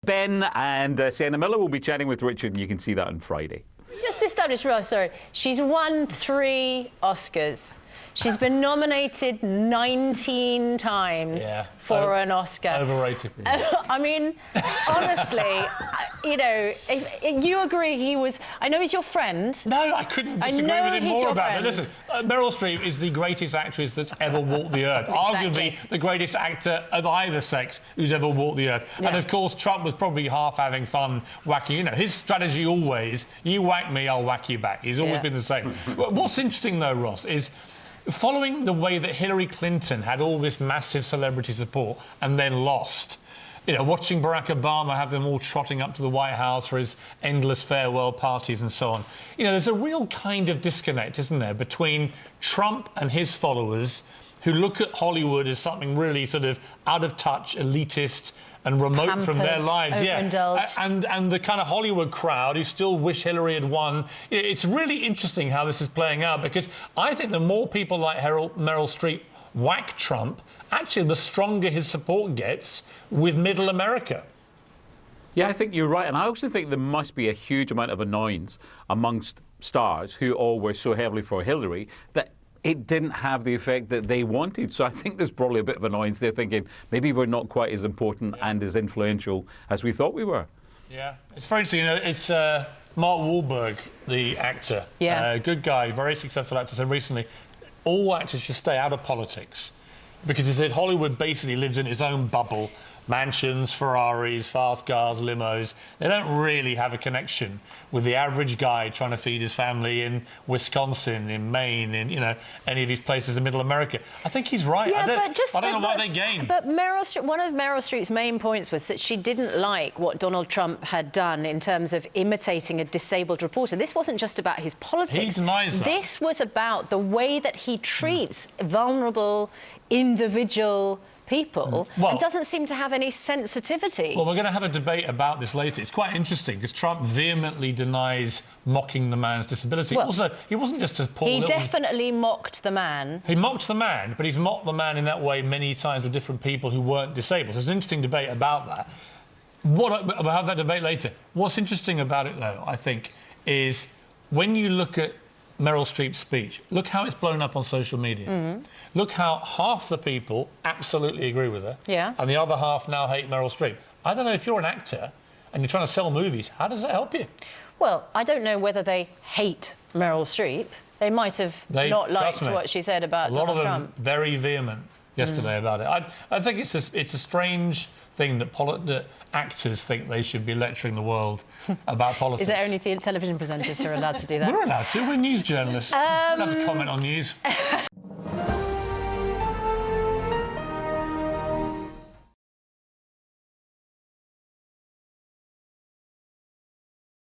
Ben and Sienna Miller will be chatting with Richard, and you can see that on Friday. Just to establish, Ross, sorry, she's won 3 Oscars. She's been nominated 19 times for an Oscar. Overrated. I mean, honestly, you know, if you agree he was... I know he's your friend. No, I couldn't disagree with him more about it. Listen, Meryl Streep is the greatest actress that's ever walked the earth. Arguably the greatest actor of either sex who's ever walked the earth. Yeah. And, of course, Trump was probably half having fun whacking. You know, his strategy always, you whack me, I'll whack you back. He's always been the same. What's interesting, though, Ross, is... following the way that Hillary Clinton had all this massive celebrity support and then lost, you know, watching Barack Obama have them all trotting up to the White House for his endless farewell parties and so on, you know, there's a real kind of disconnect, isn't there, between Trump and his followers who look at Hollywood as something really sort of out of touch, elitist, and remote pampered from their lives, and the kind of Hollywood crowd who still wish Hillary had won. It's really interesting how this is playing out, because I think the more people like Meryl Streep whack Trump, actually the stronger his support gets with middle America. Yeah, I think you're right, and I also think there must be a huge amount of annoyance amongst stars who all were so heavily for Hillary that it didn't have the effect that they wanted. So I think there's probably a bit of annoyance there, thinking maybe we're not quite as important and as influential as we thought we were. Yeah. It's very interesting. You know, it's Mark Wahlberg, the actor. Yeah. Good guy, very successful actor. Said recently, all actors should stay out of politics, because he said Hollywood basically lives in its own bubble. Mansions, Ferraris, fast cars, limos. They don't really have a connection with the average guy trying to feed his family in Wisconsin, in Maine, in, you know, any of these places in Middle America. I think he's right. Yeah, I don't know what they gain. But Meryl Streep, one of Meryl Streep's main points was that she didn't like what Donald Trump had done in terms of imitating a disabled reporter. This wasn't just about his politics. He denies that. This was about the way that he treats vulnerable, individual people, and doesn't seem to have any sensitivity. Well, we're going to have a debate about this later. It's quite interesting, because Trump vehemently denies mocking the man's disability. Well, also, he wasn't just a poor He definitely mocked the man. He mocked the man, but he's mocked the man in that way many times with different people who weren't disabled. So there's an interesting debate about that. We'll have that debate later. What's interesting about it, though, I think, is when you look at Meryl Streep's speech, look how it's blown up on social media. Look how half the people absolutely agree with her, and the other half now hate Meryl Streep. I don't know, if you're an actor and you're trying to sell movies, how does that help you? Well, I don't know whether they hate Meryl Streep. They might have not liked what she said about Donald Trump. A lot of them very vehement yesterday about it. I think it's a strange thing that actors think they should be lecturing the world about politics. Is there only television presenters who are allowed to do that? We're allowed to. We're news journalists. We don't have to comment on news.